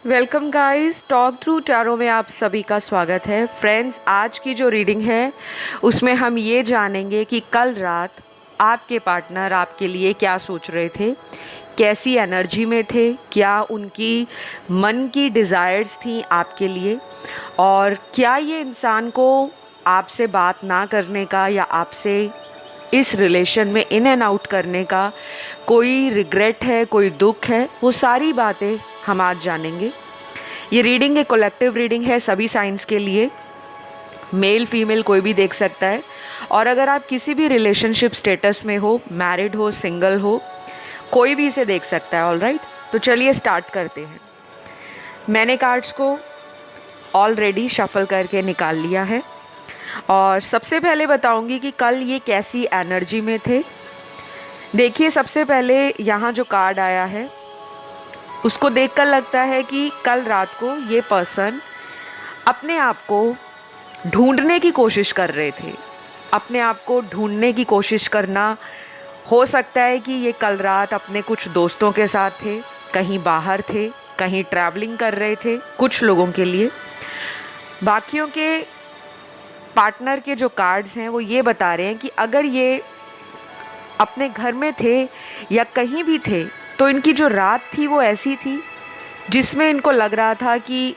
Welcome guys, talk through tarot में आप सभी का स्वागत है। फ्रेंड्स, आज की जो रीडिंग है उसमें हम ये जानेंगे कि कल रात आपके पार्टनर आपके लिए क्या सोच रहे थे, कैसी एनर्जी में थे, क्या उनकी मन की डिज़ायर्स थी आपके लिए, और क्या ये इंसान को आपसे बात ना करने का या आपसे इस रिलेशन में इन एंड आउट करने का कोई रिग्रेट है, कोई दुख है। वो सारी बातें हम आज जानेंगे। ये रीडिंग एक कलेक्टिव रीडिंग है सभी साइंस के लिए, मेल फीमेल कोई भी देख सकता है। और अगर आप किसी भी रिलेशनशिप स्टेटस में हो, मैरिड हो, सिंगल हो, कोई भी इसे देख सकता है। ऑल राइट, तो चलिए स्टार्ट करते हैं। मैंने कार्ड्स को ऑलरेडी शफल करके निकाल लिया है और सबसे पहले बताऊंगी कि कल ये कैसी एनर्जी में थे। देखिए, सबसे पहले यहाँ जो कार्ड आया है उसको देखकर लगता है कि कल रात को ये पर्सन अपने आप को ढूंढने की कोशिश कर रहे थे। अपने आप को ढूंढने की कोशिश करना, हो सकता है कि ये कल रात अपने कुछ दोस्तों के साथ थे, कहीं बाहर थे, कहीं ट्रैवलिंग कर रहे थे कुछ लोगों के लिए। बाकियों के पार्टनर के जो कार्ड्स हैं वो ये बता रहे हैं कि अगर ये अपने घर में थे या कहीं भी थे तो इनकी जो रात थी वो ऐसी थी जिसमें इनको लग रहा था कि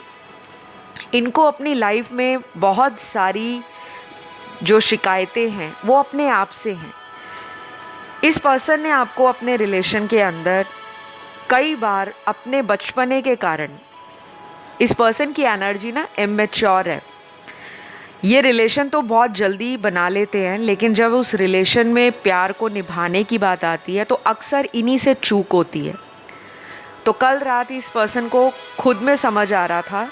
इनको अपनी लाइफ में बहुत सारी जो शिकायतें हैं वो अपने आप से हैं। इस पर्सन ने आपको अपने रिलेशन के अंदर कई बार अपने बचपने के कारण, इस पर्सन की एनर्जी ना इमेच्योर है। ये रिलेशन तो बहुत जल्दी बना लेते हैं, लेकिन जब उस रिलेशन में प्यार को निभाने की बात आती है तो अक्सर इन्हीं से चूक होती है। तो कल रात इस पर्सन को खुद में समझ आ रहा था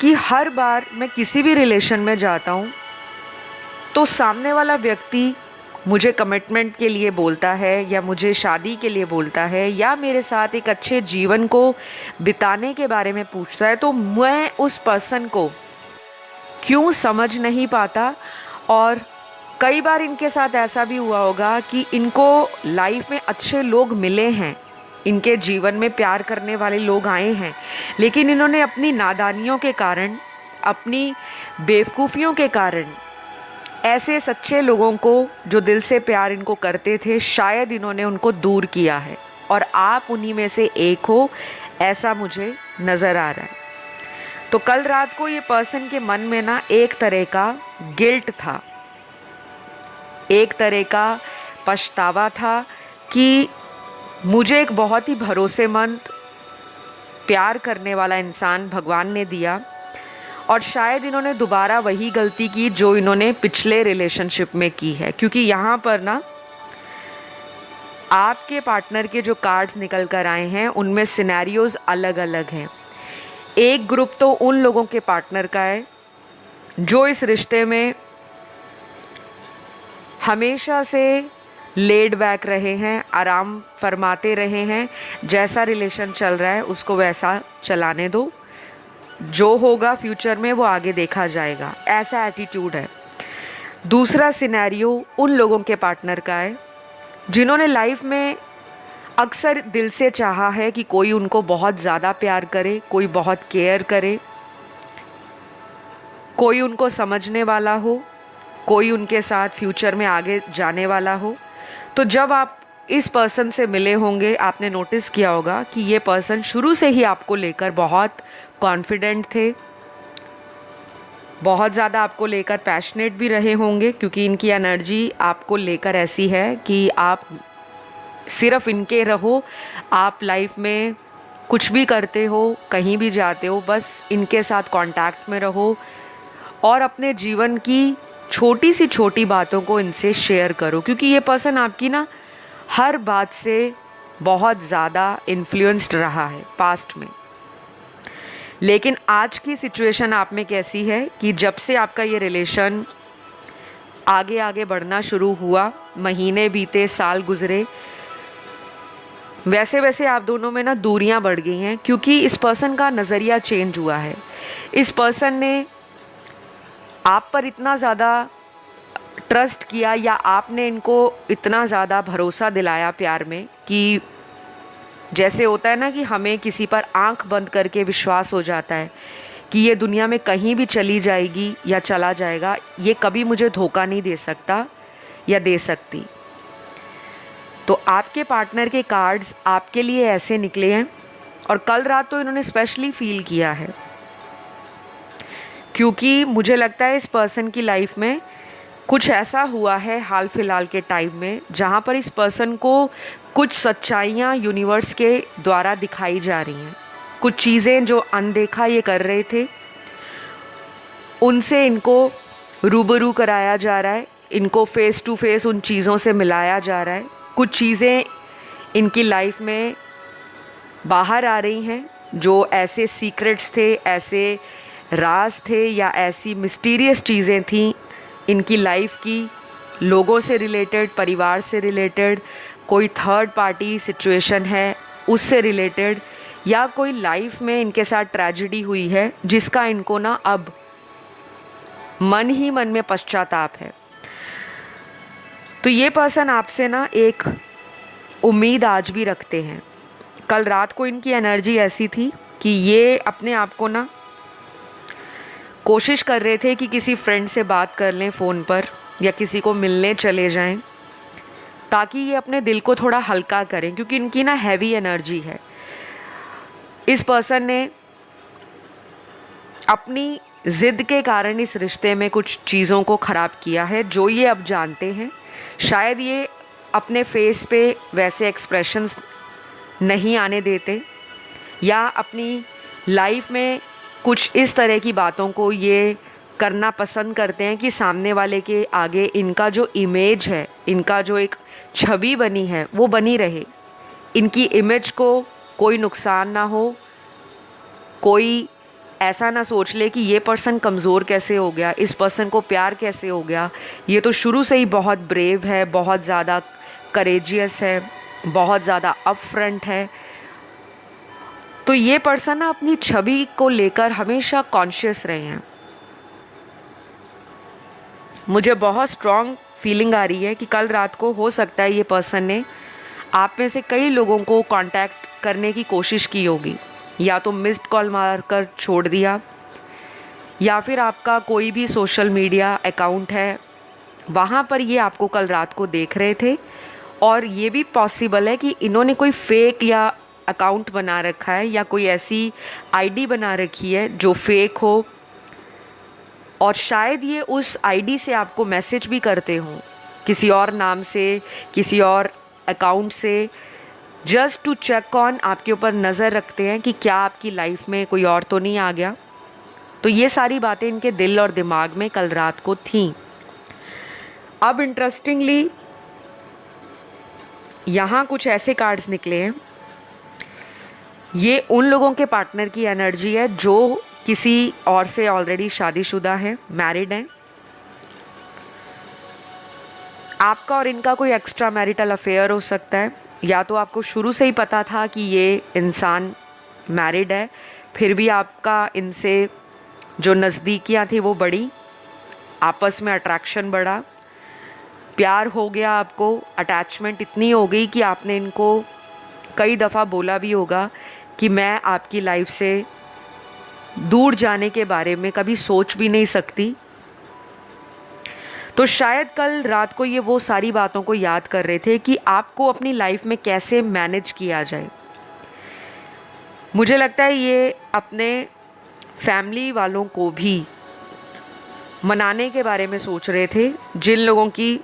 कि हर बार मैं किसी भी रिलेशन में जाता हूँ तो सामने वाला व्यक्ति मुझे कमिटमेंट के लिए बोलता है या मुझे शादी के लिए बोलता है या मेरे साथ एक अच्छे जीवन को बिताने के बारे में पूछता है, तो मैं उस पर्सन को क्यों समझ नहीं पाता। और कई बार इनके साथ ऐसा भी हुआ होगा कि इनको लाइफ में अच्छे लोग मिले हैं, इनके जीवन में प्यार करने वाले लोग आए हैं, लेकिन इन्होंने अपनी नादानियों के कारण, अपनी बेवकूफ़ियों के कारण ऐसे सच्चे लोगों को जो दिल से प्यार इनको करते थे, शायद इन्होंने उनको दूर किया है। और आप उन्हीं में से एक हो, ऐसा मुझे नज़र आ रहा है। तो कल रात को ये पर्सन के मन में ना एक तरह का गिल्ट था, एक तरह का पछतावा था कि मुझे एक बहुत ही भरोसेमंद, प्यार करने वाला इंसान भगवान ने दिया और शायद इन्होंने दोबारा वही गलती की जो इन्होंने पिछले रिलेशनशिप में की है। क्योंकि यहाँ पर ना आपके पार्टनर के जो कार्ड्स निकल कर आए हैं उनमें सिनेरियोज अलग अलग हैं। एक ग्रुप तो उन लोगों के पार्टनर का है जो इस रिश्ते में हमेशा से लेड बैक रहे हैं, आराम फरमाते रहे हैं, जैसा रिलेशन चल रहा है उसको वैसा चलाने दो, जो होगा फ्यूचर में वो आगे देखा जाएगा, ऐसा एटीट्यूड है। दूसरा सिनेरियो उन लोगों के पार्टनर का है जिन्होंने लाइफ में अक्सर दिल से चाहा है कि कोई उनको बहुत ज़्यादा प्यार करे, कोई बहुत केयर करे, कोई उनको समझने वाला हो, कोई उनके साथ फ्यूचर में आगे जाने वाला हो। तो जब आप इस पर्सन से मिले होंगे, आपने नोटिस किया होगा कि ये पर्सन शुरू से ही आपको लेकर बहुत कॉन्फिडेंट थे, बहुत ज़्यादा आपको लेकर पैशनेट भी रहे होंगे, क्योंकि इनकी एनर्जी आपको लेकर ऐसी है कि आप सिर्फ इनके रहो, आप लाइफ में कुछ भी करते हो, कहीं भी जाते हो, बस इनके साथ कांटेक्ट में रहो और अपने जीवन की छोटी सी छोटी बातों को इनसे शेयर करो। क्योंकि ये पर्सन आपकी ना हर बात से बहुत ज़्यादा इन्फ्लुएंस्ड रहा है पास्ट में। लेकिन आज की सिचुएशन आप में कैसी है कि जब से आपका ये रिलेशन आगे आगे बढ़ना शुरू हुआ, महीने बीते, साल गुजरे, वैसे वैसे आप दोनों में ना दूरियां बढ़ गई हैं, क्योंकि इस पर्सन का नज़रिया चेंज हुआ है। इस पर्सन ने आप पर इतना ज़्यादा ट्रस्ट किया या आपने इनको इतना ज़्यादा भरोसा दिलाया प्यार में कि जैसे होता है ना कि हमें किसी पर आंख बंद करके विश्वास हो जाता है कि ये दुनिया में कहीं भी चली जाएगी या चला जाएगा, ये कभी मुझे धोखा नहीं दे सकता या दे सकती। तो आपके पार्टनर के कार्ड्स आपके लिए ऐसे निकले हैं और कल रात तो इन्होंने स्पेशली फील किया है, क्योंकि मुझे लगता है इस पर्सन की लाइफ में कुछ ऐसा हुआ है हाल फिलहाल के टाइम में जहाँ पर इस पर्सन को कुछ सच्चाइयाँ यूनिवर्स के द्वारा दिखाई जा रही हैं। कुछ चीज़ें जो अनदेखा ये कर रहे थे उनसे इनको रूबरू कराया जा रहा है, इनको फेस टू फेस उन चीज़ों से मिलाया जा रहा है। कुछ चीज़ें इनकी लाइफ में बाहर आ रही हैं जो ऐसे सीक्रेट्स थे, ऐसे राज थे या ऐसी मिस्टीरियस चीज़ें थीं इनकी लाइफ की, लोगों से रिलेटेड, परिवार से रिलेटेड, कोई थर्ड पार्टी सिचुएशन है उससे रिलेटेड, या कोई लाइफ में इनके साथ ट्रेजेडी हुई है जिसका इनको ना अब मन ही मन में पश्चाताप है। तो ये पर्सन आपसे ना एक उम्मीद आज भी रखते हैं। कल रात को इनकी एनर्जी ऐसी थी कि ये अपने आप को ना कोशिश कर रहे थे कि किसी फ्रेंड से बात कर लें फ़ोन पर या किसी को मिलने चले जाएं ताकि ये अपने दिल को थोड़ा हल्का करें, क्योंकि इनकी ना हैवी एनर्जी है। इस पर्सन ने अपनी ज़िद के कारण इस रिश्ते में कुछ चीज़ों को ख़राब किया है जो ये अब जानते हैं। शायद ये अपने फेस पे वैसे एक्सप्रेशंस नहीं आने देते या अपनी लाइफ में कुछ इस तरह की बातों को ये करना पसंद करते हैं कि सामने वाले के आगे इनका जो इमेज है, इनका जो एक छवि बनी है वो बनी रहे, इनकी इमेज को कोई नुकसान ना हो, कोई ऐसा ना सोच ले कि ये पर्सन कमज़ोर कैसे हो गया, इस पर्सन को प्यार कैसे हो गया, ये तो शुरू से ही बहुत ब्रेव है, बहुत ज़्यादा करेजियस है, बहुत ज़्यादा अपफ्रंट है। तो ये पर्सन ना अपनी छवि को लेकर हमेशा कॉन्शियस रहे हैं। मुझे बहुत स्ट्रॉन्ग फीलिंग आ रही है कि कल रात को हो सकता है ये पर्सन ने आप में से कई लोगों को कांटेक्ट करने की कोशिश की होगी, या तो मिस्ड कॉल मारकर छोड़ दिया, या फिर आपका कोई भी सोशल मीडिया अकाउंट है वहाँ पर ये आपको कल रात को देख रहे थे। और ये भी पॉसिबल है कि इन्होंने कोई फेक या अकाउंट बना रखा है या कोई ऐसी आईडी बना रखी है जो फेक हो, और शायद ये उस आईडी से आपको मैसेज भी करते हों किसी और नाम से, किसी और अकाउंट से, जस्ट टू चेक ऑन, आपके ऊपर नज़र रखते हैं कि क्या आपकी लाइफ में कोई और तो नहीं आ गया। तो ये सारी बातें इनके दिल और दिमाग में कल रात को थीं। अब इंटरेस्टिंगली यहाँ कुछ ऐसे कार्ड्स निकले हैं, ये उन लोगों के पार्टनर की एनर्जी है जो किसी और से ऑलरेडी शादीशुदा है, मैरिड हैं। आपका और इनका कोई एक्स्ट्रा मैरिटल अफेयर हो सकता है, या तो आपको शुरू से ही पता था कि ये इंसान मैरिड है, फिर भी आपका इनसे जो नज़दीकियाँ थी वो बढ़ी, आपस में अट्रैक्शन बढ़ा, प्यार हो गया, आपको अटैचमेंट इतनी हो गई कि आपने इनको कई दफ़ा बोला भी होगा कि मैं आपकी लाइफ से दूर जाने के बारे में कभी सोच भी नहीं सकती। तो शायद कल रात को ये वो सारी बातों को याद कर रहे थे कि आपको अपनी लाइफ में कैसे मैनेज किया जाए। मुझे लगता है ये अपने फैमिली वालों को भी मनाने के बारे में सोच रहे थे, जिन लोगों की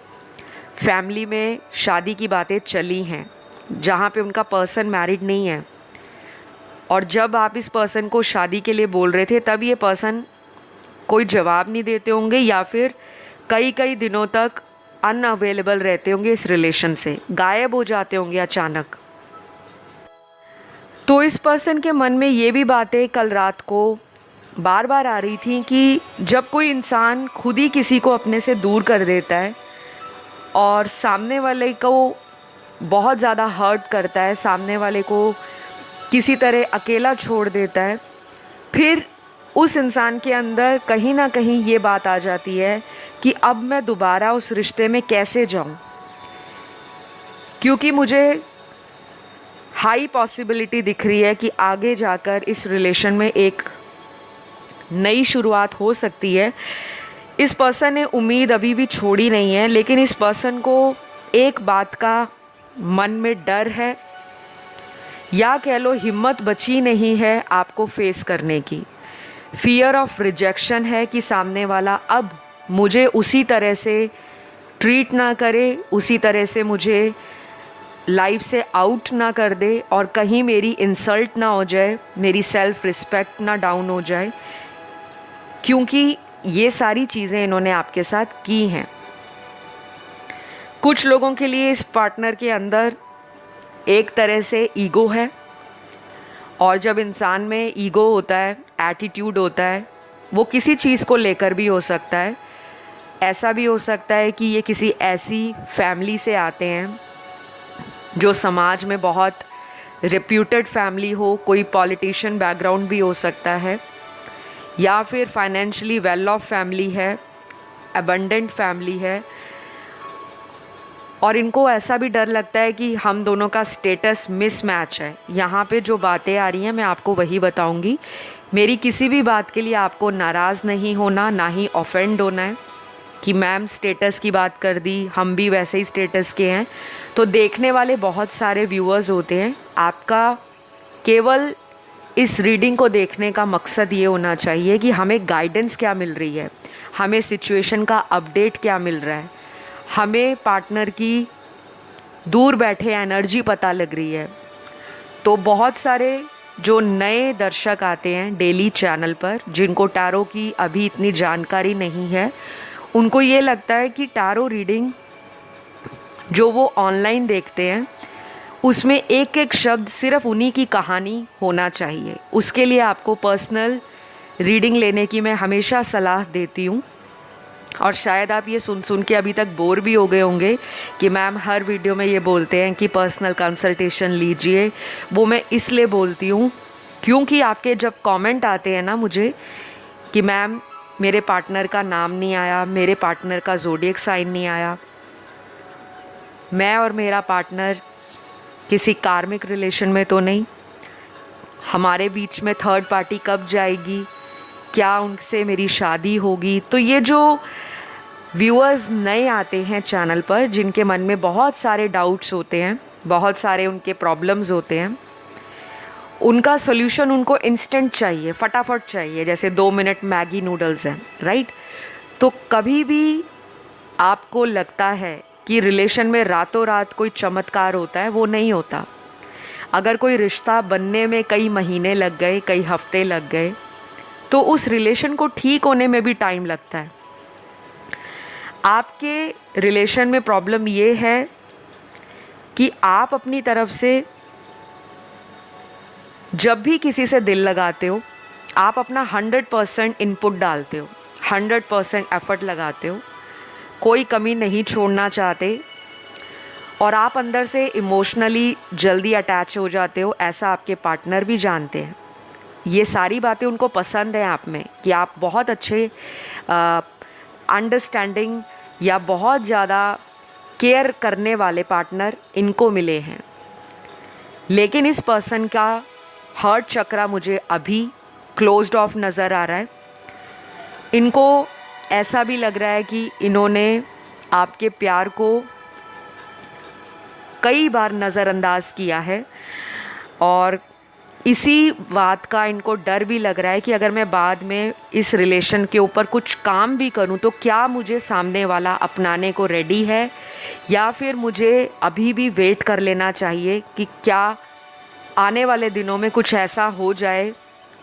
फैमिली में शादी की बातें चली हैं, जहाँ पे उनका पर्सन मैरिड नहीं है। और जब आप इस पर्सन को शादी के लिए बोल रहे थे तब ये पर्सन कोई जवाब नहीं देते होंगे या फिर कई कई दिनों तक अनअवेलेबल रहते होंगे, इस रिलेशन से गायब हो जाते होंगे अचानक। तो इस पर्सन के मन में ये भी बातें कल रात को बार बार आ रही थी कि जब कोई इंसान खुद ही किसी को अपने से दूर कर देता है और सामने वाले को बहुत ज़्यादा हर्ट करता है, सामने वाले को किसी तरह अकेला छोड़ देता है, फिर उस इंसान के अंदर कहीं ना कहीं ये बात आ जाती है कि अब मैं दोबारा उस रिश्ते में कैसे जाऊं, क्योंकि मुझे हाई पॉसिबिलिटी दिख रही है कि आगे जाकर इस रिलेशन में एक नई शुरुआत हो सकती है। इस पर्सन ने उम्मीद अभी भी छोड़ी नहीं है, लेकिन इस पर्सन को एक बात का मन में डर है, या कह लो हिम्मत बची नहीं है आपको फेस करने की। फियर ऑफ रिजेक्शन है कि सामने वाला अब मुझे उसी तरह से ट्रीट ना करे, उसी तरह से मुझे लाइफ से आउट ना कर दे और कहीं मेरी इंसल्ट ना हो जाए, मेरी सेल्फ रिस्पेक्ट ना डाउन हो जाए, क्योंकि ये सारी चीज़ें इन्होंने आपके साथ की हैं। कुछ लोगों के लिए इस पार्टनर के अंदर एक तरह से ईगो है, और जब इंसान में ईगो होता है, एटीट्यूड होता है, वो किसी चीज़ को लेकर भी हो सकता है। ऐसा भी हो सकता है कि ये किसी ऐसी फैमिली से आते हैं जो समाज में बहुत रेप्यूटेड फैमिली हो, कोई पॉलिटिशियन बैकग्राउंड भी हो सकता है, या फिर फाइनेंशियली वेल ऑफ फैमिली है, अबंडेंट फैमिली है, और इनको ऐसा भी डर लगता है कि हम दोनों का स्टेटस मिसमैच है। यहाँ पे जो बातें आ रही हैं मैं आपको वही बताऊँगी। मेरी किसी भी बात के लिए आपको नाराज़ नहीं होना, ना ही ऑफेंड होना है कि मैम स्टेटस की बात कर दी, हम भी वैसे ही स्टेटस के हैं। तो देखने वाले बहुत सारे व्यूअर्स होते हैं, आपका केवल इस रीडिंग को देखने का मकसद ये होना चाहिए कि हमें गाइडेंस क्या मिल रही है, हमें सिचुएशन का अपडेट क्या मिल रहा है, हमें पार्टनर की दूर बैठे एनर्जी पता लग रही है। तो बहुत सारे जो नए दर्शक आते हैं डेली चैनल पर, जिनको टैरो की अभी इतनी जानकारी नहीं है, उनको ये लगता है कि टैरो रीडिंग जो वो ऑनलाइन देखते हैं उसमें एक एक शब्द सिर्फ उन्हीं की कहानी होना चाहिए। उसके लिए आपको पर्सनल रीडिंग लेने की मैं हमेशा सलाह देती हूँ। और शायद आप ये सुन सुन के अभी तक बोर भी हो गए होंगे कि मैम हर वीडियो में ये बोलते हैं कि पर्सनल कंसल्टेशन लीजिए। वो मैं इसलिए बोलती हूँ क्योंकि आपके जब कमेंट आते हैं ना मुझे कि मैम मेरे पार्टनर का नाम नहीं आया, मेरे पार्टनर का ज़ोडिएक साइन नहीं आया, मैं और मेरा पार्टनर किसी कार्मिक रिलेशन में तो नहीं, हमारे बीच में थर्ड पार्टी कब जाएगी, क्या उनसे मेरी शादी होगी। तो ये जो व्यूअर्स नए आते हैं चैनल पर, जिनके मन में बहुत सारे डाउट्स होते हैं, बहुत सारे उनके प्रॉब्लम्स होते हैं, उनका सोल्यूशन उनको इंस्टेंट चाहिए, फटाफट चाहिए, जैसे 2 मिनट मैगी नूडल्स हैं, राइट। तो कभी भी आपको लगता है कि रिलेशन में रातों रात कोई चमत्कार होता है, वो नहीं होता। अगर कोई रिश्ता बनने में कई महीने लग गए, कई हफ्ते लग गए, तो उस रिलेशन को ठीक होने में भी टाइम लगता है। आपके रिलेशन में प्रॉब्लम ये है कि आप अपनी तरफ से जब भी किसी से दिल लगाते हो, आप अपना 100% इनपुट डालते हो, 100% एफर्ट लगाते हो, कोई कमी नहीं छोड़ना चाहते, और आप अंदर से इमोशनली जल्दी अटैच हो जाते हो, ऐसा आपके पार्टनर भी जानते हैं। ये सारी बातें उनको पसंद है आप में कि आप बहुत अच्छे अंडरस्टैंडिंग या बहुत ज़्यादा केयर करने वाले पार्टनर इनको मिले हैं। लेकिन इस पर्सन का हार्ट चक्रा मुझे अभी क्लोज्ड ऑफ नज़र आ रहा है। इनको ऐसा भी लग रहा है कि इन्होंने आपके प्यार को कई बार नज़रअंदाज किया है, और इसी बात का इनको डर भी लग रहा है कि अगर मैं बाद में इस रिलेशन के ऊपर कुछ काम भी करूं तो क्या मुझे सामने वाला अपनाने को रेडी है, या फिर मुझे अभी भी वेट कर लेना चाहिए कि क्या आने वाले दिनों में कुछ ऐसा हो जाए,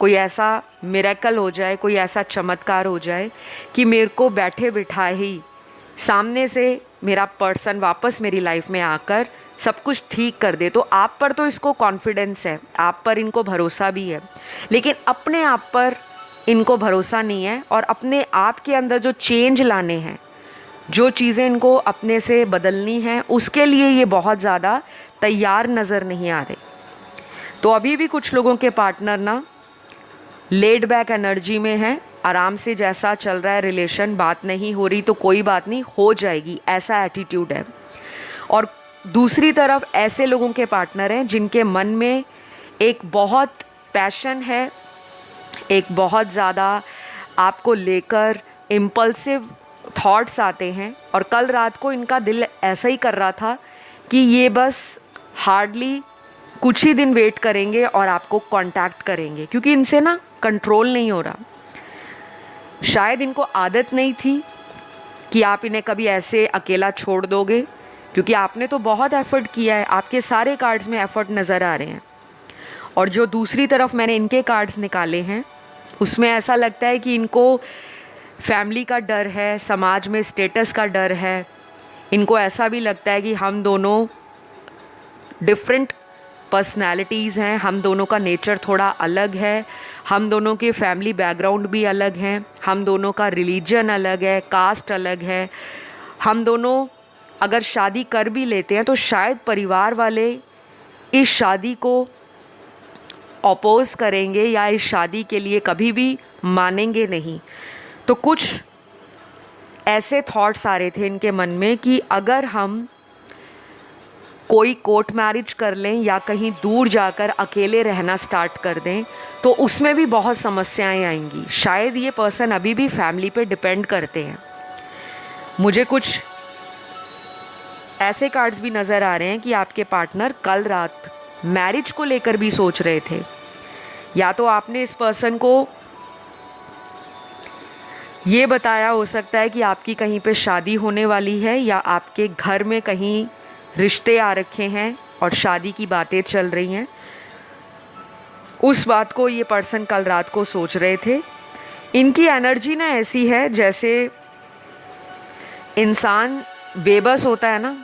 कोई ऐसा मिरेकल हो जाए, कोई ऐसा चमत्कार हो जाए कि मेरे को बैठे बिठाए ही सामने से मेरा पर्सन वापस मेरी लाइफ में आकर सब कुछ ठीक कर दे। तो आप पर तो इसको कॉन्फिडेंस है, आप पर इनको भरोसा भी है, लेकिन अपने आप पर इनको भरोसा नहीं है, और अपने आप के अंदर जो चेंज लाने हैं, जो चीज़ें इनको अपने से बदलनी हैं, उसके लिए ये बहुत ज़्यादा तैयार नज़र नहीं आ रहे। तो अभी भी कुछ लोगों के पार्टनर ना लेड बैक एनर्जी में है, आराम से जैसा चल रहा है रिलेशन, बात नहीं हो रही तो कोई बात नहीं, हो जाएगी, ऐसा एटीट्यूड है। और दूसरी तरफ ऐसे लोगों के पार्टनर हैं जिनके मन में एक बहुत पैशन है, एक बहुत ज़्यादा आपको लेकर इम्पल्सिव थॉट्स आते हैं, और कल रात को इनका दिल ऐसा ही कर रहा था कि ये बस हार्डली कुछ ही दिन वेट करेंगे और आपको कांटेक्ट करेंगे, क्योंकि इनसे ना कंट्रोल नहीं हो रहा। शायद इनको आदत नहीं थी कि आप इन्हें कभी ऐसे अकेला छोड़ दोगे, क्योंकि आपने तो बहुत एफ़र्ट किया है, आपके सारे कार्ड्स में एफ़र्ट नज़र आ रहे हैं। और जो दूसरी तरफ मैंने इनके कार्ड्स निकाले हैं उसमें ऐसा लगता है कि इनको फैमिली का डर है, समाज में स्टेटस का डर है। इनको ऐसा भी लगता है कि हम दोनों डिफरेंट पर्सनैलिटीज़ हैं, हम दोनों का नेचर थोड़ा अलग है, हम दोनों के फैमिली बैकग्राउंड भी अलग हैं, हम दोनों का रिलीजन अलग है, कास्ट अलग है। हम दोनों अगर शादी कर भी लेते हैं तो शायद परिवार वाले इस शादी को अपोज़ करेंगे या इस शादी के लिए कभी भी मानेंगे नहीं। तो कुछ ऐसे थॉट्स आ रहे थे इनके मन में कि अगर हम कोई कोर्ट मैरिज कर लें या कहीं दूर जाकर अकेले रहना स्टार्ट कर दें तो उसमें भी बहुत समस्याएं आएंगी। शायद ये पर्सन अभी भी फैमिली पे डिपेंड करते हैं। मुझे कुछ ऐसे कार्ड्स भी नज़र आ रहे हैं कि आपके पार्टनर कल रात मैरिज को लेकर भी सोच रहे थे, या तो आपने इस पर्सन को ये बताया हो सकता है कि आपकी कहीं पे शादी होने वाली है, या आपके घर में कहीं रिश्ते आ रखे हैं और शादी की बातें चल रही हैं। उस बात को ये पर्सन कल रात को सोच रहे थे। इनकी एनर्जी ना ऐसी है जैसे इंसान बेबस होता है ना,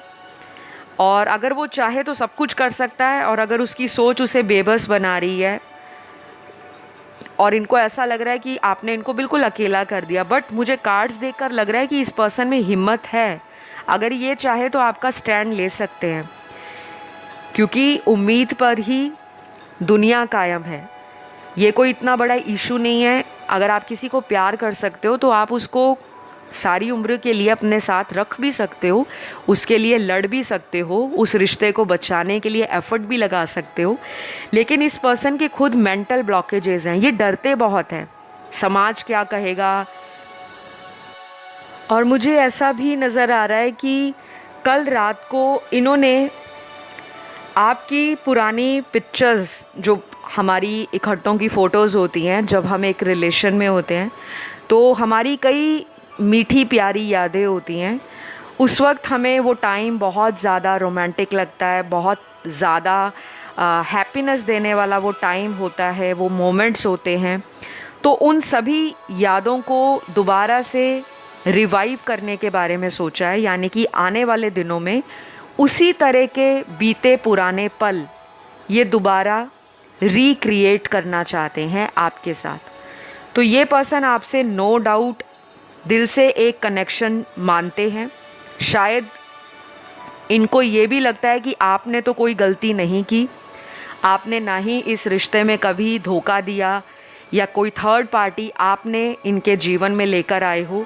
और अगर वो चाहे तो सब कुछ कर सकता है, और अगर उसकी सोच उसे बेबस बना रही है और इनको ऐसा लग रहा है कि आपने इनको बिल्कुल अकेला कर दिया। बट मुझे कार्ड्स देखकर लग रहा है कि इस पर्सन में हिम्मत है, अगर ये चाहे तो आपका स्टैंड ले सकते हैं, क्योंकि उम्मीद पर ही दुनिया कायम है। ये कोई इतना बड़ा इशू नहीं है। अगर आप किसी को प्यार कर सकते हो तो आप उसको सारी उम्र के लिए अपने साथ रख भी सकते हो, उसके लिए लड़ भी सकते हो, उस रिश्ते को बचाने के लिए एफ़र्ट भी लगा सकते हो। लेकिन इस पर्सन के खुद मेंटल ब्लॉकेजेस हैं, ये डरते बहुत हैं, समाज क्या कहेगा। और मुझे ऐसा भी नज़र आ रहा है कि कल रात को इन्होंने आपकी पुरानी पिक्चर्स, जो हमारी इकट्ठों की फ़ोटोज़ होती हैं जब हम एक रिलेशन में होते हैं, तो हमारी कई मीठी प्यारी यादें होती हैं। उस वक्त हमें वो टाइम बहुत ज़्यादा रोमांटिक लगता है, बहुत ज़्यादा हैप्पीनेस देने वाला वो टाइम होता है, वो मोमेंट्स होते हैं। तो उन सभी यादों को दोबारा से रिवाइव करने के बारे में सोचा है, यानी कि आने वाले दिनों में उसी तरह के बीते पुराने पल ये दोबारा रिक्रिएट करना चाहते हैं आपके साथ। तो ये पर्सन आपसे नो डाउट दिल से एक कनेक्शन मानते हैं। शायद इनको ये भी लगता है कि आपने तो कोई गलती नहीं की, आपने ना ही इस रिश्ते में कभी धोखा दिया या कोई थर्ड पार्टी आपने इनके जीवन में लेकर आए हो।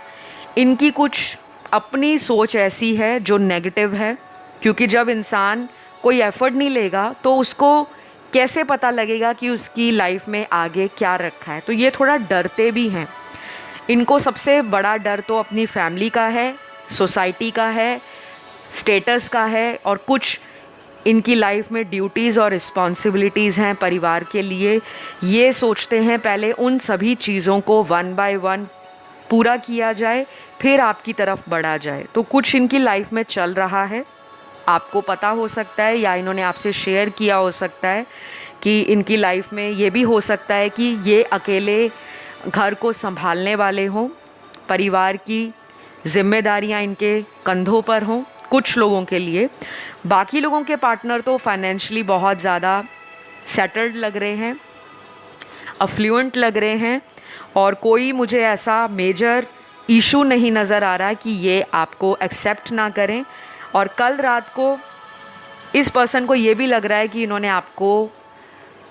इनकी कुछ अपनी सोच ऐसी है जो नेगेटिव है, क्योंकि जब इंसान कोई एफ़र्ट नहीं लेगा तो उसको कैसे पता लगेगा कि उसकी लाइफ में आगे क्या रखा है। तो ये थोड़ा डरते भी हैं। इनको सबसे बड़ा डर तो अपनी फैमिली का है, सोसाइटी का है, स्टेटस का है, और कुछ इनकी लाइफ में ड्यूटीज़ और रिस्पॉन्सिबिलिटीज़ हैं परिवार के लिए। ये सोचते हैं पहले उन सभी चीज़ों को वन बाय वन पूरा किया जाए, फिर आपकी तरफ बढ़ा जाए। तो कुछ इनकी लाइफ में चल रहा है, आपको पता हो सकता है या इन्होंने आपसे शेयर किया हो सकता है कि इनकी लाइफ में ये भी हो सकता है कि ये अकेले घर को संभालने वाले हों, परिवार की जिम्मेदारियां इनके कंधों पर हों कुछ लोगों के लिए। बाकी लोगों के पार्टनर तो फाइनेंशियली बहुत ज़्यादा सेटल्ड लग रहे हैं, अफ्लुएंट लग रहे हैं, और कोई मुझे ऐसा मेजर इशू नहीं नज़र आ रहा कि ये आपको एक्सेप्ट ना करें। और कल रात को इस पर्सन को ये भी लग रहा है कि इन्होंने आपको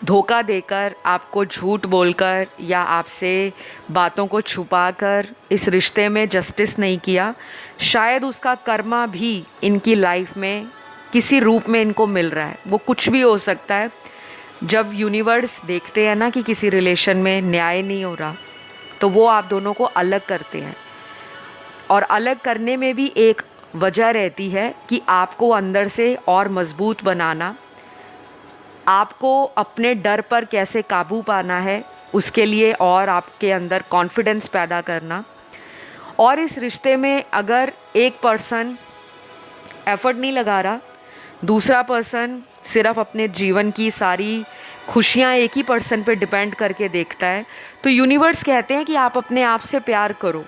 धोखा देकर, आपको झूठ बोलकर या आपसे बातों को छुपाकर इस रिश्ते में जस्टिस नहीं किया। शायद उसका कर्मा भी इनकी लाइफ में किसी रूप में इनको मिल रहा है, वो कुछ भी हो सकता है। जब यूनिवर्स देखते हैं ना कि किसी रिलेशन में न्याय नहीं हो रहा, तो वो आप दोनों को अलग करते हैं। और अलग करने में भी एक वजह रहती है कि आपको अंदर से और मजबूत बनाना, आपको अपने डर पर कैसे काबू पाना है उसके लिए, और आपके अंदर कॉन्फिडेंस पैदा करना। और इस रिश्ते में अगर एक पर्सन एफर्ट नहीं लगा रहा, दूसरा पर्सन सिर्फ अपने जीवन की सारी खुशियाँ एक ही पर्सन पे डिपेंड करके देखता है, तो यूनिवर्स कहते हैं कि आप अपने आप से प्यार करो।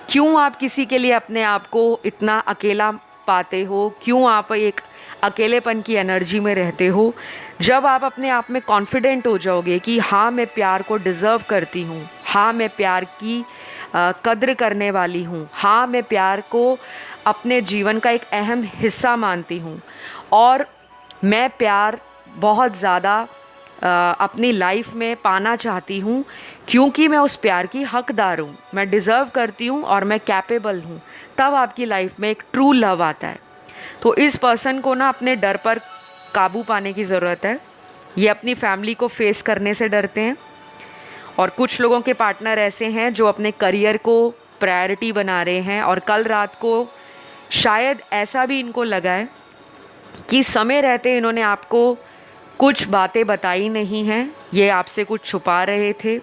क्यों आप किसी के लिए अपने आप को इतना अकेला पाते हो? क्यों आप एक अकेलेपन की एनर्जी में रहते हो? जब आप अपने आप में कॉन्फिडेंट हो जाओगे कि हाँ मैं प्यार को डिज़र्व करती हूँ, हाँ मैं प्यार की कद्र करने वाली हूँ, हाँ मैं प्यार को अपने जीवन का एक अहम हिस्सा मानती हूँ, और मैं प्यार बहुत ज़्यादा अपनी लाइफ में पाना चाहती हूँ, क्योंकि मैं उस प्यार की हकदार हूँ, मैं डिज़र्व करती हूँ और मैं कैपेबल हूँ, तब आपकी लाइफ में एक ट्रू लव आता है। तो इस पर्सन को ना अपने डर पर काबू पाने की ज़रूरत है। ये अपनी फैमिली को फेस करने से डरते हैं। और कुछ लोगों के पार्टनर ऐसे हैं जो अपने करियर को प्रायोरिटी बना रहे हैं, और कल रात को शायद ऐसा भी इनको लगा है कि समय रहते इन्होंने आपको कुछ बातें बताई नहीं हैं, ये आपसे कुछ छुपा रहे थे,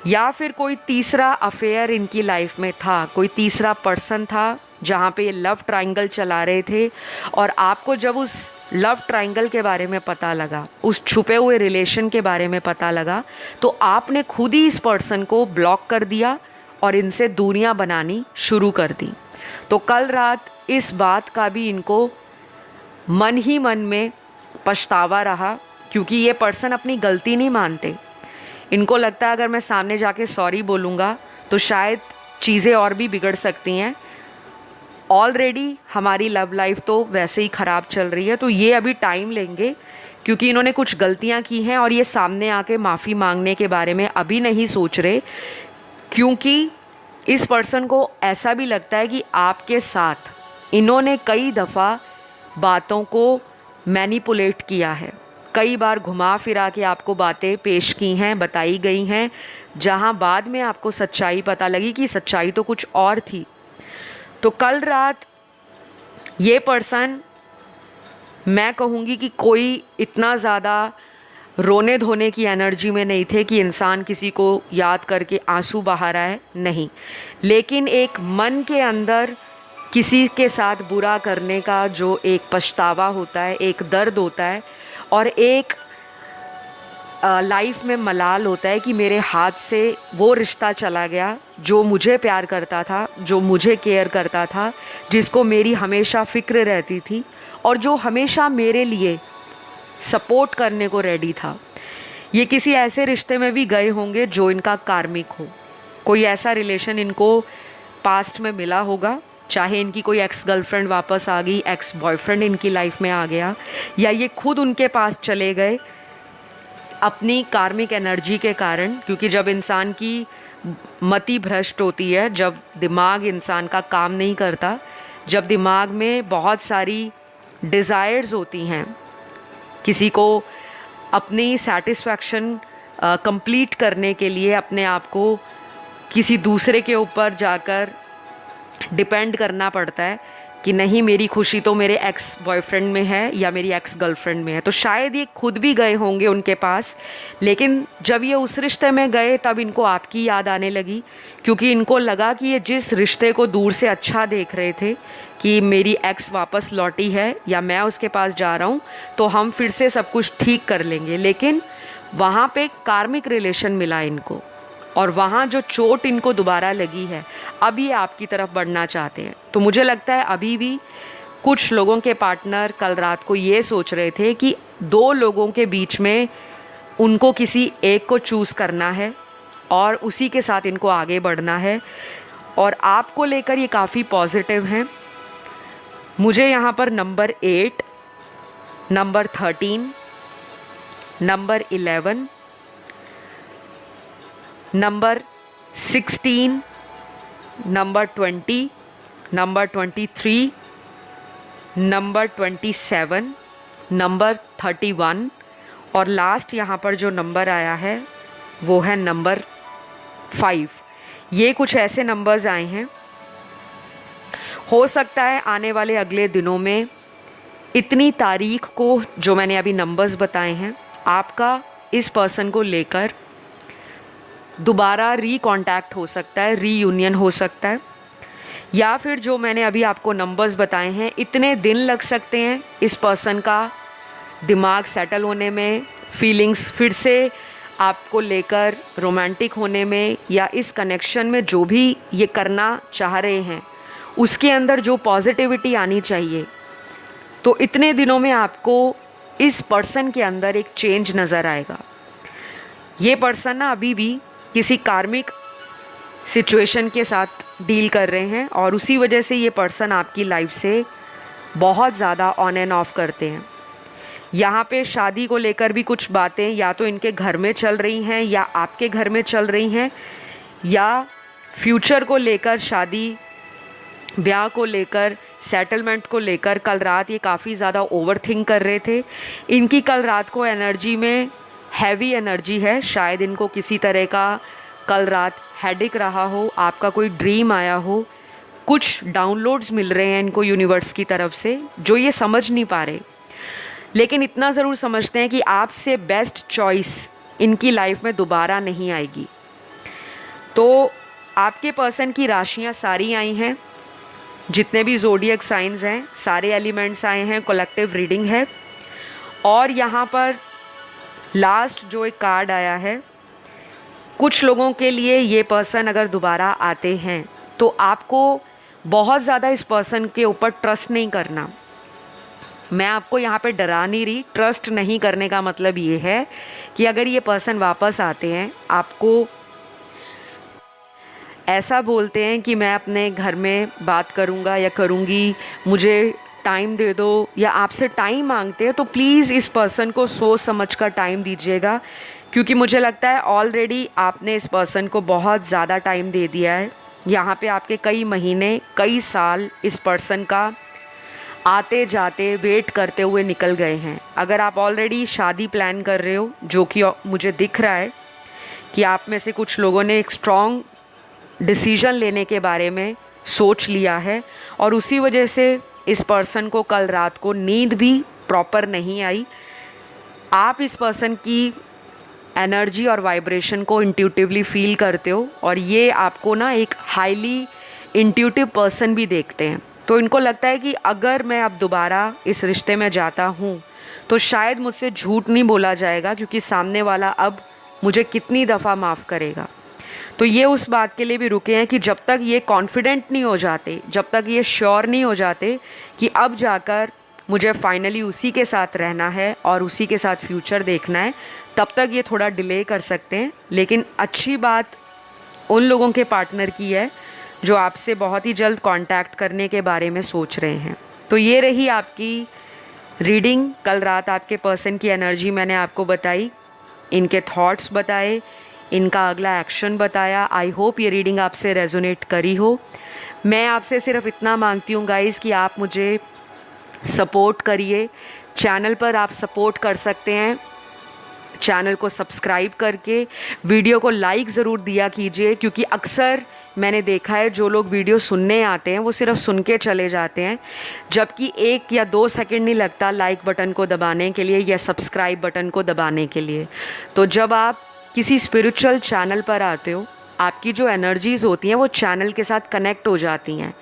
या फिर कोई तीसरा अफेयर इनकी लाइफ में था, कोई तीसरा पर्सन था जहाँ पे ये लव ट्रायंगल चला रहे थे। और आपको जब उस लव ट्रायंगल के बारे में पता लगा, उस छुपे हुए रिलेशन के बारे में पता लगा, तो आपने खुद ही इस पर्सन को ब्लॉक कर दिया और इनसे दूरियां बनानी शुरू कर दी। तो कल रात इस बात का भी इनको मन ही मन में पछतावा रहा, क्योंकि ये पर्सन अपनी गलती नहीं मानते। इनको लगता है अगर मैं सामने जाके सॉरी बोलूँगा तो शायद चीज़ें और भी बिगड़ सकती हैं। ऑलरेडी हमारी लव लाइफ तो वैसे ही ख़राब चल रही है, तो ये अभी टाइम लेंगे, क्योंकि इन्होंने कुछ गलतियां की हैं और ये सामने आके माफ़ी मांगने के बारे में अभी नहीं सोच रहे, क्योंकि इस पर्सन को ऐसा भी लगता है कि आपके साथ इन्होंने कई दफ़ा बातों को मैनिपुलेट किया है, कई बार घुमा फिरा के आपको बातें पेश की हैं, बताई गई हैं, जहां बाद में आपको सच्चाई पता लगी कि सच्चाई तो कुछ और थी। तो कल रात ये पर्सन, मैं कहूँगी कि कोई इतना ज़्यादा रोने धोने की एनर्जी में नहीं थे कि इंसान किसी को याद करके आंसू बहा रहा है, नहीं, लेकिन एक मन के अंदर किसी के साथ बुरा करने का जो एक पछतावा होता है, एक दर्द होता है, और एक लाइफ में मलाल होता है कि मेरे हाथ से वो रिश्ता चला गया जो मुझे प्यार करता था, जो मुझे केयर करता था, जिसको मेरी हमेशा फ़िक्र रहती थी, और जो हमेशा मेरे लिए सपोर्ट करने को रेडी था। ये किसी ऐसे रिश्ते में भी गए होंगे जो इनका कार्मिक हो, कोई ऐसा रिलेशन इनको पास्ट में मिला होगा, चाहे इनकी कोई एक्स गर्लफ्रेंड वापस आ गई, एक्स बॉयफ्रेंड इनकी लाइफ में आ गया, या ये खुद उनके पास चले गए अपनी कार्मिक एनर्जी के कारण। क्योंकि जब इंसान की मति भ्रष्ट होती है, जब दिमाग इंसान का काम नहीं करता, जब दिमाग में बहुत सारी डिज़ायर्स होती हैं, किसी को अपनी सेटिस्फैक्शन कंप्लीट करने के लिए अपने आप को किसी दूसरे के ऊपर जाकर डिपेंड करना पड़ता है कि नहीं, मेरी खुशी तो मेरे एक्स बॉयफ्रेंड में है या मेरी एक्स गर्लफ्रेंड में है। तो शायद ये खुद भी गए होंगे उनके पास, लेकिन जब ये उस रिश्ते में गए तब इनको आपकी याद आने लगी, क्योंकि इनको लगा कि ये जिस रिश्ते को दूर से अच्छा देख रहे थे कि मेरी एक्स वापस लौटी है या मैं उसके पास जा रहा हूँ तो हम फिर से सब कुछ ठीक कर लेंगे, लेकिन वहाँ पे कार्मिक रिलेशन मिला इनको, और वहाँ जो चोट इनको दोबारा लगी है, अब ये आपकी तरफ बढ़ना चाहते हैं। तो मुझे लगता है अभी भी कुछ लोगों के पार्टनर कल रात को ये सोच रहे थे कि दो लोगों के बीच में उनको किसी एक को चूज़ करना है और उसी के साथ इनको आगे बढ़ना है, और आपको लेकर ये काफ़ी पॉजिटिव हैं। मुझे यहाँ पर number 8, number 13, number 11, number 16, number 20, number 23, number 27, number 31 और लास्ट यहाँ पर जो नंबर आया है वो है नंबर 5। ये कुछ ऐसे नंबर्स आए हैं, हो सकता है आने वाले अगले दिनों में इतनी तारीख को जो मैंने अभी नंबर्स बताए हैं आपका इस पर्सन को लेकर दोबारा रीकॉन्टैक्ट हो सकता है, रीयूनियन हो सकता है, या फिर जो मैंने अभी आपको नंबर्स बताए हैं इतने दिन लग सकते हैं इस पर्सन का दिमाग सेटल होने में, फीलिंग्स फिर से आपको लेकर रोमांटिक होने में, या इस कनेक्शन में जो भी ये करना चाह रहे हैं उसके अंदर जो पॉजिटिविटी आनी चाहिए। तो इतने दिनों में आपको इस पर्सन के अंदर एक चेंज नज़र आएगा। ये पर्सन ना अभी भी किसी कार्मिक सिचुएशन के साथ डील कर रहे हैं और उसी वजह से ये पर्सन आपकी लाइफ से बहुत ज़्यादा ऑन एंड ऑफ करते हैं। यहाँ पे शादी को लेकर भी कुछ बातें या तो इनके घर में चल रही हैं या आपके घर में चल रही हैं, या फ्यूचर को लेकर, शादी ब्याह को लेकर, सेटलमेंट को लेकर कल रात ये काफ़ी ज़्यादा ओवरथिंक कर रहे थे। इनकी कल रात को एनर्जी में हैवी एनर्जी है, शायद इनको किसी तरह का कल रात हेडेक रहा हो, आपका कोई ड्रीम आया हो, कुछ डाउनलोड्स मिल रहे हैं इनको यूनिवर्स की तरफ से जो ये समझ नहीं पा रहे, लेकिन इतना ज़रूर समझते हैं कि आपसे बेस्ट चॉइस इनकी लाइफ में दोबारा नहीं आएगी। तो आपके पर्सन की राशियाँ सारी आई हैं, जितने भी ज़ोडिएक साइंस हैं सारे एलिमेंट्स आए हैं, कलेक्टिव रीडिंग है। और यहाँ पर लास्ट जो एक कार्ड आया है, कुछ लोगों के लिए ये पर्सन अगर दोबारा आते हैं तो आपको बहुत ज़्यादा इस पर्सन के ऊपर ट्रस्ट नहीं करना। मैं आपको यहाँ पे डरा नहीं रही, ट्रस्ट नहीं करने का मतलब ये है कि अगर ये पर्सन वापस आते हैं आपको ऐसा बोलते हैं कि मैं अपने घर में बात करूँगा या करूँगी, मुझे टाइम दे दो, या आपसे टाइम मांगते हैं, तो प्लीज़ इस पर्सन को सोच समझ कर टाइम दीजिएगा, क्योंकि मुझे लगता है ऑलरेडी आपने इस पर्सन को बहुत ज़्यादा टाइम दे दिया है। यहाँ पे आपके कई महीने, कई साल इस पर्सन का आते जाते वेट करते हुए निकल गए हैं। अगर आप ऑलरेडी शादी प्लान कर रहे हो, जो कि मुझे दिख रहा है कि आप में से कुछ लोगों ने एक स्ट्रॉन्ग डिसीजन लेने के बारे में सोच लिया है और उसी वजह से इस पर्सन को कल रात को नींद भी प्रॉपर नहीं आई। आप इस पर्सन की एनर्जी और वाइब्रेशन को इंट्यूटिवली फील करते हो और ये आपको ना एक हाईली इंट्यूटिव पर्सन भी देखते हैं। तो इनको लगता है कि अगर मैं अब दोबारा इस रिश्ते में जाता हूँ तो शायद मुझसे झूठ नहीं बोला जाएगा, क्योंकि सामने वाला अब मुझे कितनी दफ़ा माफ़ करेगा। तो ये उस बात के लिए भी रुके हैं कि जब तक ये कॉन्फिडेंट नहीं हो जाते, जब तक ये श्योर नहीं हो जाते कि अब जाकर मुझे फाइनली उसी के साथ रहना है और उसी के साथ फ्यूचर देखना है, तब तक ये थोड़ा डिले कर सकते हैं। लेकिन अच्छी बात उन लोगों के पार्टनर की है जो आपसे बहुत ही जल्द कांटेक्ट करने के बारे में सोच रहे हैं। तो ये रही आपकी रीडिंग। कल रात आपके पर्सन की एनर्जी मैंने आपको बताई, इनके थॉट्स बताए, इनका अगला एक्शन बताया। आई होप ये रीडिंग आपसे रेजोनेट करी हो। मैं आपसे सिर्फ इतना मांगती हूँ गाइज़ कि आप मुझे सपोर्ट करिए। चैनल पर आप सपोर्ट कर सकते हैं चैनल को सब्सक्राइब करके, वीडियो को लाइक ज़रूर दिया कीजिए, क्योंकि अक्सर मैंने देखा है जो लोग वीडियो सुनने आते हैं वो सिर्फ सुन के चले जाते हैं, जबकि 1 या 2 सेकंड नहीं लगता लाइक बटन को दबाने के लिए या सब्सक्राइब बटन को दबाने के लिए। तो जब आप किसी स्पिरिचुअल चैनल पर आते हो, आपकी जो एनर्जीज़ होती हैं वो चैनल के साथ कनेक्ट हो जाती हैं,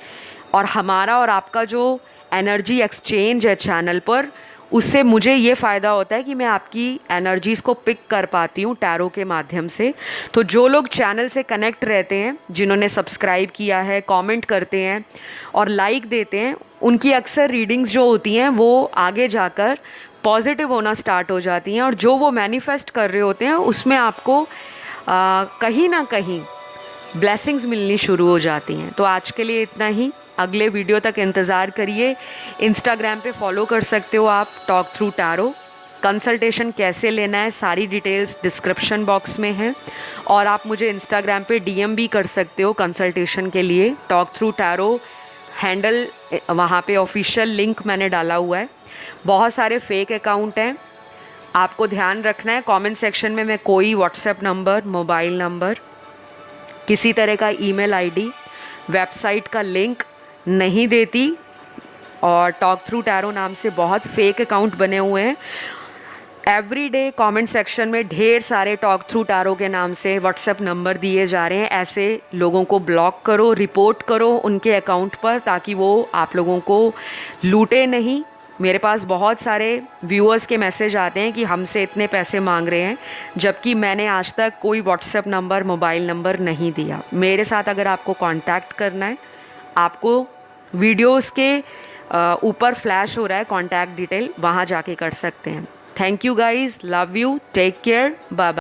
और हमारा और आपका जो एनर्जी एक्सचेंज है चैनल पर, उससे मुझे ये फ़ायदा होता है कि मैं आपकी एनर्जीज़ को पिक कर पाती हूँ टैरो के माध्यम से। तो जो लोग चैनल से कनेक्ट रहते हैं, जिन्होंने सब्सक्राइब किया है, कमेंट करते हैं और लाइक देते हैं, उनकी अक्सर रीडिंग्स जो होती हैं वो आगे जाकर पॉजिटिव होना स्टार्ट हो जाती हैं, और जो वो मैनिफेस्ट कर रहे होते हैं उसमें आपको कहीं ना कहीं ब्लेसिंग्स मिलनी शुरू हो जाती हैं। तो आज के लिए इतना ही, अगले वीडियो तक इंतज़ार करिए। इंस्टाग्राम पे फॉलो कर सकते हो आप, टॉक थ्रू टैरो। कंसल्टेशन कैसे लेना है सारी डिटेल्स डिस्क्रिप्शन बॉक्स में है, और आप मुझे इंस्टाग्राम पे डीएम भी कर सकते हो कंसल्टेशन के लिए। टॉक थ्रू टैरो हैंडल वहाँ पे ऑफिशियल लिंक मैंने डाला हुआ है। बहुत सारे फेक अकाउंट हैं, आपको ध्यान रखना है। कमेंट सेक्शन में मैं कोई व्हाट्सएप नंबर, मोबाइल नंबर, किसी तरह का ईमेल आईडी, वेबसाइट का लिंक नहीं देती। और टॉक थ्रू टैरो नाम से बहुत फेक अकाउंट बने हुए हैं। एवरी डे कॉमेंट सेक्शन में ढेर सारे टॉक थ्रू टैरो के नाम से व्हाट्सएप नंबर दिए जा रहे हैं। ऐसे लोगों को ब्लॉक करो, रिपोर्ट करो उनके अकाउंट पर, ताकि वो आप लोगों को लूटे नहीं। मेरे पास बहुत सारे व्यूअर्स के मैसेज आते हैं कि हमसे इतने पैसे मांग रहे हैं, जबकि मैंने आज तक कोई व्हाट्सएप नंबर, मोबाइल नंबर नहीं दिया। मेरे साथ अगर आपको कांटेक्ट करना है, आपको वीडियोस के ऊपर फ्लैश हो रहा है कांटेक्ट डिटेल, वहाँ जाके कर सकते हैं। Thank you guys, love you, take care, bye bye.